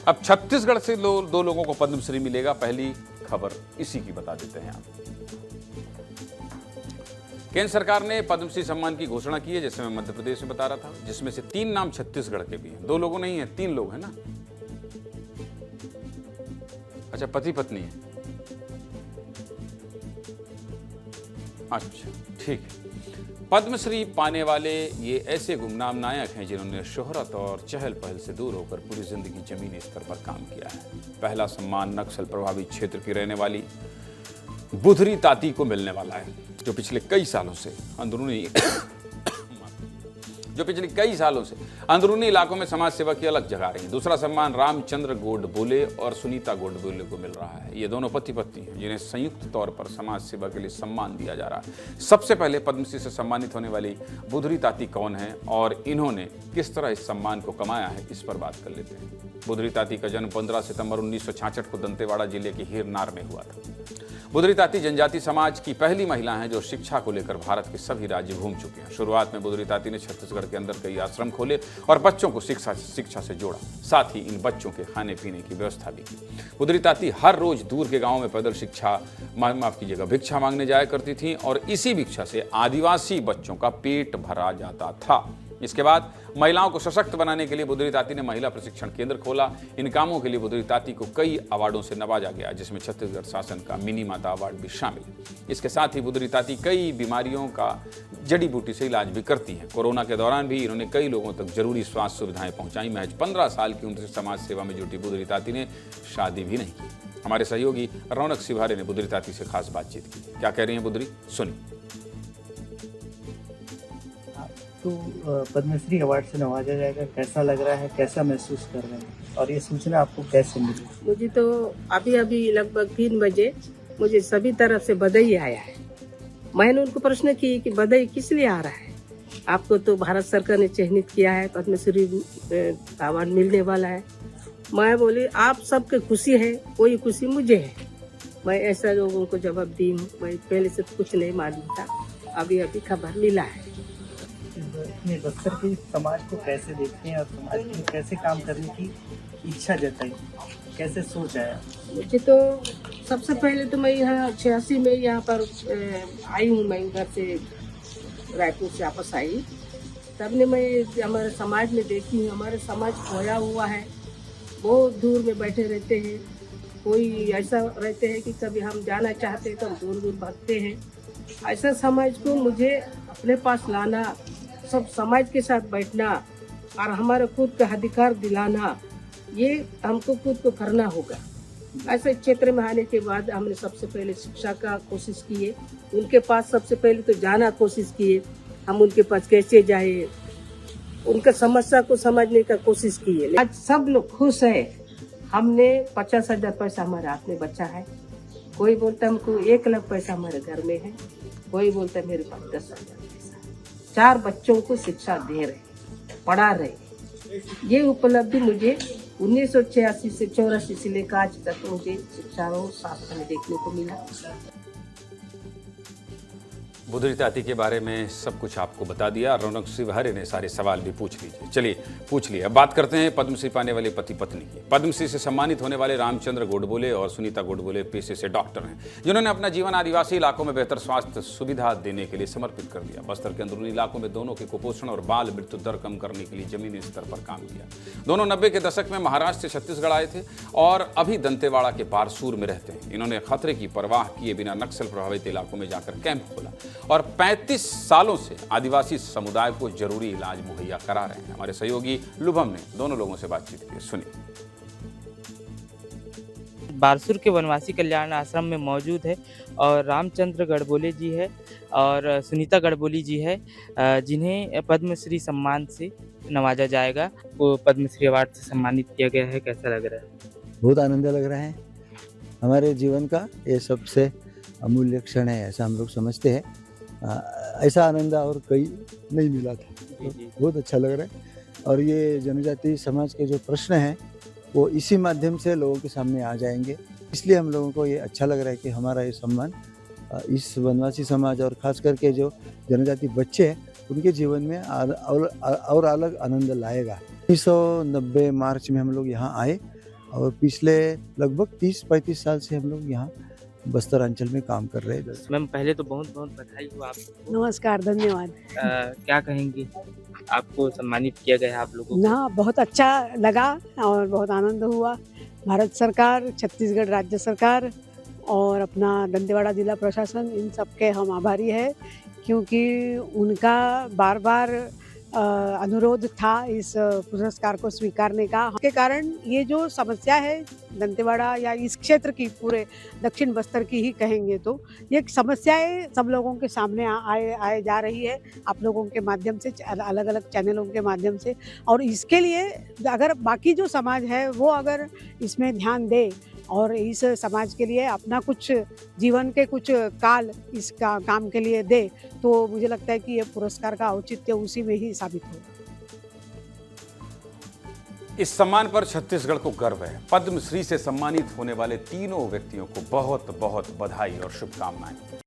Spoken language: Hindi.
अब छत्तीसगढ़ से दो लोगों को पद्मश्री मिलेगा। पहली खबर इसी की बता देते हैं आप। केंद्र सरकार ने पद्मश्री सम्मान की घोषणा की है, जैसे मैं मध्य प्रदेश में बता रहा था, जिसमें से 3 नाम छत्तीसगढ़ के भी हैं। 2 लोगों नहीं है, 3 लोग हैं ना। अच्छा, पति पत्नी है। अच्छा, ठीक है। पद्मश्री पाने वाले ये ऐसे गुमनाम नायक हैं जिन्होंने शोहरत और चहल पहल से दूर होकर पूरी जिंदगी जमीनी स्तर पर काम किया है। पहला सम्मान नक्सल प्रभावित क्षेत्र की रहने वाली बुधरी ताती को मिलने वाला है, जो पिछले कई सालों से अंदरूनी इलाकों में समाज सेवा की अलग जगा रही हैं। दूसरा सम्मान रामचंद्र गोडबोले और सुनीता गोडबोले को मिल रहा है। ये दोनों पति पत्नी हैं जिन्हें संयुक्त तौर पर समाज सेवा के लिए सम्मान दिया जा रहा है। सबसे पहले पद्मश्री से सम्मानित होने वाली बुधरी ताती कौन है और इन्होंने किस तरह इस सम्मान को कमाया है, इस पर बात कर लेते हैं। बुधरी ताती का जन्म 15 सितंबर 1966 को दंतेवाड़ा जिले के हिरनार में हुआ था। बुधरी ताती जनजाति समाज की पहली महिला हैं जो शिक्षा को लेकर भारत के सभी राज्य घूम चुके हैं। शुरुआत में बुधरी ताती ने छत्तीसगढ़ के अंदर कई आश्रम खोले और बच्चों को शिक्षा से जोड़ा। साथ ही इन बच्चों के खाने पीने की व्यवस्था भी की। बुधरी ताती हर रोज दूर के गांवों में पैदल भिक्षा मांगने जाया करती थी और इसी भिक्षा से आदिवासी बच्चों का पेट भरा जाता था। इसके बाद महिलाओं को सशक्त बनाने के लिए बुधरी ताती ने महिला प्रशिक्षण केंद्र खोला। इन कामों के लिए बुधरी ताती को कई अवार्डों से नवाजा गया, जिसमें छत्तीसगढ़ शासन का मिनी माता अवार्ड भी शामिल। इसके साथ ही बुधरी ताती कई बीमारियों का जड़ी बूटी से इलाज भी करती हैं। कोरोना के दौरान भी इन्होंने कई लोगों तक जरूरी स्वास्थ्य सुविधाएं पहुंचाई। महज 15 साल की उम्र से समाज सेवा में जुटी बुधरी ताती ने शादी भी नहीं की। हमारे सहयोगी रौनक सिवारे ने बुधरी ताती से खास बातचीत की। क्या कह रही हैं बुधरी, सुनिए। तो पद्मश्री अवार्ड से नवाजा जाएगा, कैसा लग रहा है, कैसा महसूस कर रहे हैं और ये सूचना आपको कैसे मिली? मुझे तो अभी लगभग 3 बजे मुझे सभी तरफ से बधाई आया है। मैंने उनको प्रश्न की कि बधाई किस लिए आ रहा है? आपको तो भारत सरकार ने चयनित किया है, पद्मश्री अवार्ड मिलने वाला है। मैं बोली आप सबके खुशी है, कोई खुशी मुझे है। मैं ऐसा लोगों को जवाब दी हूँ। मैं पहले से कुछ नहीं मालूम था, अभी खबर मिला है। अपने बक्सर के समाज को कैसे देखते हैं और समाज के लिए कैसे काम करने की इच्छा जताई, कैसे सोच आया? मुझे तो सबसे पहले तो मैं यहाँ 86 में यहाँ पर आई हूँ। मैं उधर से रायपुर से वापस आई, तब ने मैं हमारे समाज में देखी हूँ। हमारे समाज खोया हुआ है, बहुत दूर में बैठे रहते हैं। कोई ऐसा रहते हैं कि कभी हम जाना चाहते हैं तो हम दूर दूर भागते हैं। ऐसा समाज को मुझे अपने पास लाना, सब समाज के साथ बैठना और हमारे खुद का अधिकार दिलाना, ये हमको खुद को करना होगा। ऐसे क्षेत्र में आने के बाद हमने सबसे पहले शिक्षा का कोशिश किए, उनके पास सबसे पहले तो जाना कोशिश किए। हम उनके पास कैसे जाए, उनका समस्या को समझने का कोशिश किए। आज सब लोग खुश है। हमने 50,000 पैसा हमारे हाथ में बचा है। कोई बोलता हमको 1 लाख पैसा हमारे घर में है, कोई बोलता है मेरे पास 10,000 पैसा है। 4 बच्चों को शिक्षा दे रहे, पढ़ा रहे। ये उपलब्धि मुझे 1986 से 84 से लेकर आज तक मुझे शिक्षा और शास्त्र में देखने को मिला। बुधरी ताती के बारे में सब कुछ आपको बता दिया। रौनक सिवारे ने सारे सवाल भी पूछ लीजिए। चलिए पूछ लिए। अब बात करते हैं पद्मश्री पाने वाले पति पत्नी की। पद्मश्री से सम्मानित होने वाले रामचंद्र गोडबोले और सुनीता गोडबोले पेशे से डॉक्टर हैं, जिन्होंने अपना जीवन आदिवासी इलाकों में बेहतर स्वास्थ्य सुविधा देने के लिए समर्पित कर दिया। बस्तर के अंदरूनी इलाकों में दोनों के कुपोषण और बाल मृत्यु दर कम करने के लिए जमीनी स्तर पर काम किया। दोनों 90 के दशक में महाराष्ट्र से छत्तीसगढ़ आए थे और अभी दंतेवाड़ा के बारसूर में रहते हैं। इन्होंने खतरे की परवाह किए बिना नक्सल प्रभावित इलाकों में जाकर कैंप खोला और 35 सालों से आदिवासी समुदाय को जरूरी इलाज मुहैया करा रहे हैं। हमारे सहयोगी लुभम ने दोनों लोगों से बातचीत की, सुनिए। बारसूर के वनवासी कल्याण आश्रम में मौजूद है और रामचंद्र गढ़बोले जी है और सुनीता गढ़बोली जी है, जिन्हें पद्मश्री सम्मान से नवाजा जाएगा। वो पद्मश्री अवार्ड से सम्मानित किया गया है। कैसा लग रहा है? बहुत आनंद लग रहा है। हमारे जीवन का ये सबसे अमूल्य क्षण है, ऐसा हम लोग समझते हैं। ऐसा आनंद और कहीं नहीं मिला था, तो बहुत अच्छा लग रहा है। और ये जनजाति समाज के जो प्रश्न हैं वो इसी माध्यम से लोगों के सामने आ जाएंगे, इसलिए हम लोगों को ये अच्छा लग रहा है कि हमारा ये सम्मान इस वनवासी समाज और ख़ास करके जो जनजाति बच्चे हैं उनके जीवन में और अलग आनंद लाएगा। 1990 मार्च में हम लोग यहाँ आए और पिछले लगभग 30-35 साल से हम लोग यहाँ बस्तर अंचल में काम कर रहे हैं। मैम पहले तो बहुत बहुत बधाई हो आपको। नमस्कार, धन्यवाद। क्या कहेंगी, आपको सम्मानित किया गया है आप लोगों को? ना बहुत अच्छा लगा और बहुत आनंद हुआ। भारत सरकार, छत्तीसगढ़ राज्य सरकार और अपना दंतेवाड़ा जिला प्रशासन, इन सब के हम आभारी है, क्योंकि उनका बार बार अनुरोध था इस पुरस्कार को स्वीकारने का। के कारण ये जो समस्या है दंतेवाड़ा या इस क्षेत्र की, पूरे दक्षिण बस्तर की ही कहेंगे तो, ये समस्याएं सब लोगों के सामने आए जा रही है, आप लोगों के माध्यम से, अलग अलग चैनलों के माध्यम से। और इसके लिए अगर बाकी जो समाज है वो अगर इसमें ध्यान दे और इस समाज के लिए अपना कुछ जीवन के कुछ काल इस काम के लिए दे, तो मुझे लगता है कि ये पुरस्कार का औचित्य उसी में ही साबित होगा। इस सम्मान पर छत्तीसगढ़ को गर्व है। पद्मश्री से सम्मानित होने वाले तीनों व्यक्तियों को बहुत बहुत बधाई और शुभकामनाएं।